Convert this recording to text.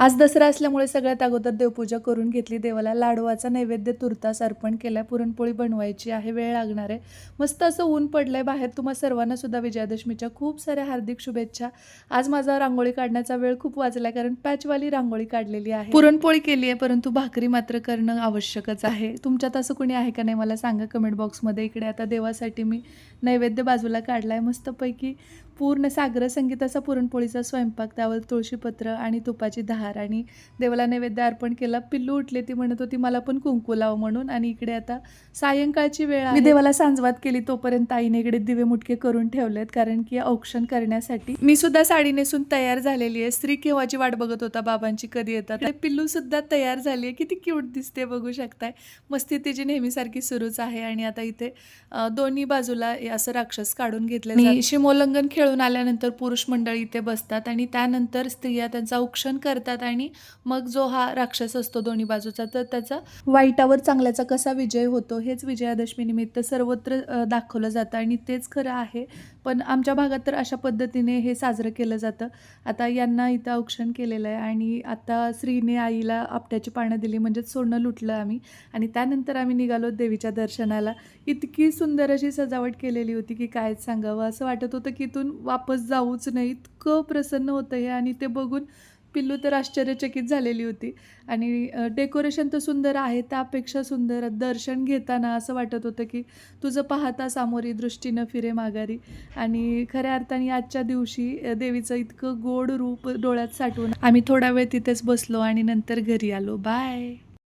आज दसरा असल्यामुळे सगळ्यात अगोदर देवपूजा करून घेतली. देवाला लाडवाचा नैवेद्य तुर्तास अर्पण केलाय. पुरणपोळी बनवायची आहे, वेळ लागणार आहे. मस्त असं ऊन पडलंय बाहेर. तुम्हा सर्वांना सुद्धा विजयादशमीच्या खूप साऱ्या हार्दिक शुभेच्छा. आज माझा रांगोळी काढण्याचा वेळ खूप वाजलाय, कारण पॅचवाली रांगोळी काढलेली आहे. पुरणपोळी केली आहे, परंतु भाकरी मात्र करणं आवश्यकच आहे. तुमच्यात असं कोणी आहे का नाही मला सांगा कमेंट बॉक्समध्ये. इकडे आता देवासाठी मी नैवेद्य बाजूला काढलाय मस्तपैकी. पूर्ण सागर संगीत असा पुरणपोळीचा स्वयंपाक, त्यावर तुळशीपत्र आणि तुपाची धार आणि देवाला नैवेद्य अर्पण केला. पिल्लू उठले, ती म्हणत होती मला पण कुंकू लाव म्हणून. आणि इकडे आता सायंकाळची वेळ आहे. मी देवाला सांजवात केली, तोपर्यंत आईने इकडे दिवे मुटके करून ठेवलेत, कारण की औक्षण करण्यासाठी. मी सुद्धा साडी नेसून तयार झालेली आहे. स्त्री केव्हाची वाट बघत होता बाबांची कधी येतात. पिल्लू सुद्धा तयार झाली आहे, किती क्यूट दिसते बघू शकताय. मस्ती तिची नेहमीसारखी सुरूच आहे. आणि आता इथे दोन्ही बाजूला असं राक्षस काढून घेतले. शिमोल्लंघन खेळून आल्यानंतर पुरुष मंडळी इथे बसतात आणि त्यानंतर स्त्रिया त्यांचा औक्षण करतात. आणि मग जो हा राक्षस असतो दोन्ही बाजूचा, तर त्याचा वाईटावर चांगल्याचा कसा विजय होतो हेच विजयादशमी निमित्त सर्वत्र दाखवलं जातं. आणि तेच खरं आहे. पण आमच्या भागात तर अशा पद्धतीने हे साजरं केलं जातं. आता यांना इथं औक्षण केलेलं आहे आणि आता श्रीने आईला आपट्याची पानं दिली, म्हणजेच सोनं लुटलं आम्ही. आणि त्यानंतर आम्ही निघालो देवीच्या दर्शनाला. इतकी सुंदर अशी सजावट केलेली होती की कायच सांगावं. असं वाटत होतं की इथून वापस जाऊच नाही, इतकं प्रसन्न होतं हे. आणि ते बघून पिल्लू तर आश्चर्यचकित झालेली होती. आणि डेकोरेशन तर सुंदर आहे, त्यापेक्षा सुंदर दर्शन घेताना असं वाटत होतं की तुझं पाहता सामोरी दृष्टी न फिरे माघारी. आणि खऱ्या अर्थाने आजच्या दिवशी देवीचं इतकं गोड रूप डोळ्यात साठवून आम्ही थोडा वेळ तिथेच बसलो आणि नंतर घरी आलो. बाय.